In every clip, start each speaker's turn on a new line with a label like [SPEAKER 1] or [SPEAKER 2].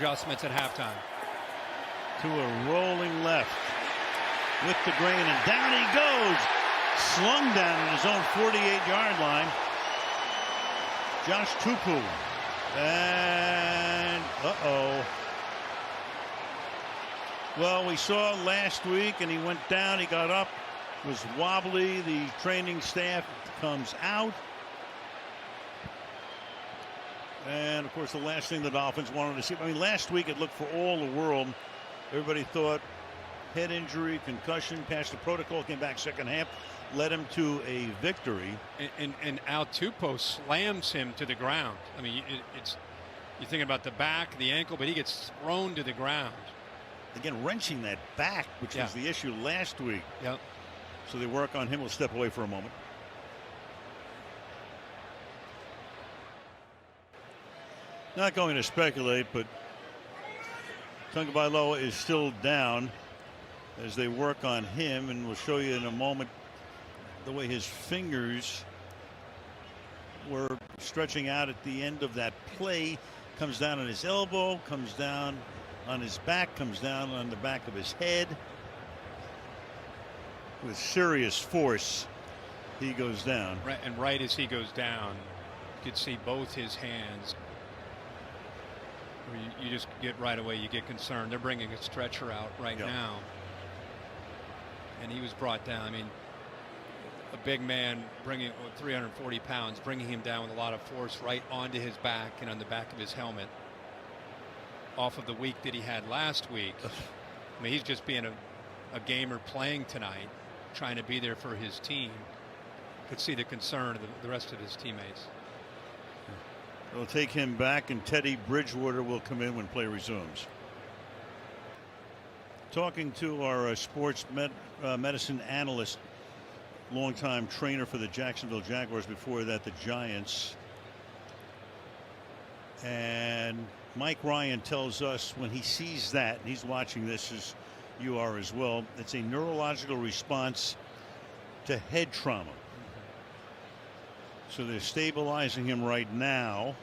[SPEAKER 1] Adjustments at halftime.
[SPEAKER 2] To a rolling left with the grain, and down he goes. Slung down in his own 48-yard line. Josh Tupu. And well, we saw last week, and he went down, he got up, was wobbly. The training staff comes out. And of course, the last thing the Dolphins wanted to see, I mean, last week it looked for all the world. Everybody thought head injury, concussion, passed the protocol, came back second half, led him to a victory.
[SPEAKER 1] And Al Tupo slams him to the ground. I mean, you're thinking about the back, the ankle, but he gets thrown to the ground.
[SPEAKER 2] Again, wrenching that back, which was the issue last week.
[SPEAKER 1] Yep.
[SPEAKER 2] So they work on him. We'll step away for a moment. Not going to speculate, but Tagovailoa is still down as they work on him, and we'll show you in a moment the way his fingers were stretching out at the end of that play. Comes down on his elbow, comes down on his back, comes down on the back of his head. With serious force, he goes down.
[SPEAKER 1] Right, and right as he goes down, you could see both his hands. You just get right away, you get concerned. They're bringing a stretcher out right now. And he was brought down. I mean, a big man bringing 340 pounds, bringing him down with a lot of force right onto his back and on the back of his helmet. Off of the week that he had last week. I mean, he's just being a gamer playing tonight, trying to be there for his team. Could see the concern of the rest of his teammates.
[SPEAKER 2] They'll take him back, and Teddy Bridgewater will come in when play resumes. Talking to our sports medicine analyst, longtime trainer for the Jacksonville Jaguars, before that the Giants. And Mike Ryan tells us when he sees that, and he's watching this as you are as well, it's a neurological response to head trauma. So they're stabilizing him right now.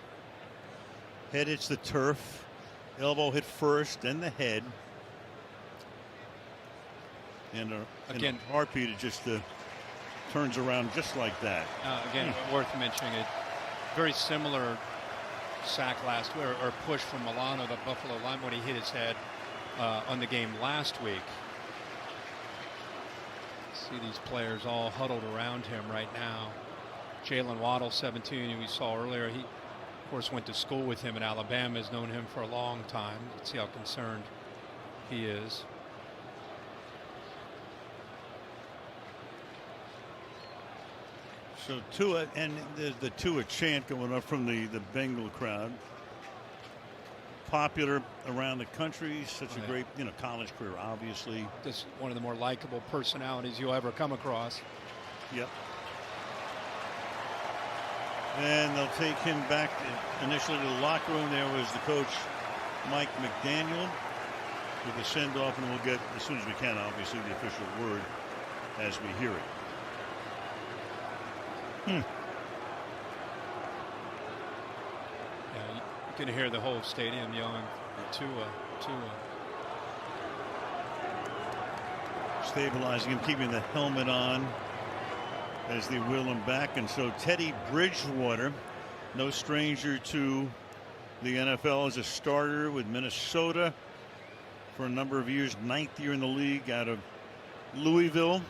[SPEAKER 2] Head hits the turf. Elbow hit first, then the head. And again, a heartbeat, it just turns around just like that.
[SPEAKER 1] Again, worth mentioning it. Very similar sack last week, or push from Milano, the Buffalo line, when he hit his head on the game last week. See these players all huddled around him right now. Jalen Waddle, 17, who we saw earlier, he of course went to school with him in Alabama, has known him for a long time. Let's see how concerned he is.
[SPEAKER 2] So Tua, and the Tua chant going up from the Bengal crowd. Popular around the country, such a great college career, obviously.
[SPEAKER 1] Just one of the more likable personalities you'll ever come across.
[SPEAKER 2] Yep. And they'll take him back initially to the locker room. There was the coach, Mike McDaniel, with the send-off, and we'll get, as soon as we can, obviously, the official word as we hear it.
[SPEAKER 1] Yeah, you can hear the whole stadium yelling, Tua, Tua.
[SPEAKER 2] Stabilizing him, keeping the helmet on as they wheel him back. And so Teddy Bridgewater, no stranger to the NFL, as a starter with Minnesota for a number of years, 9th year in the league out of Louisville.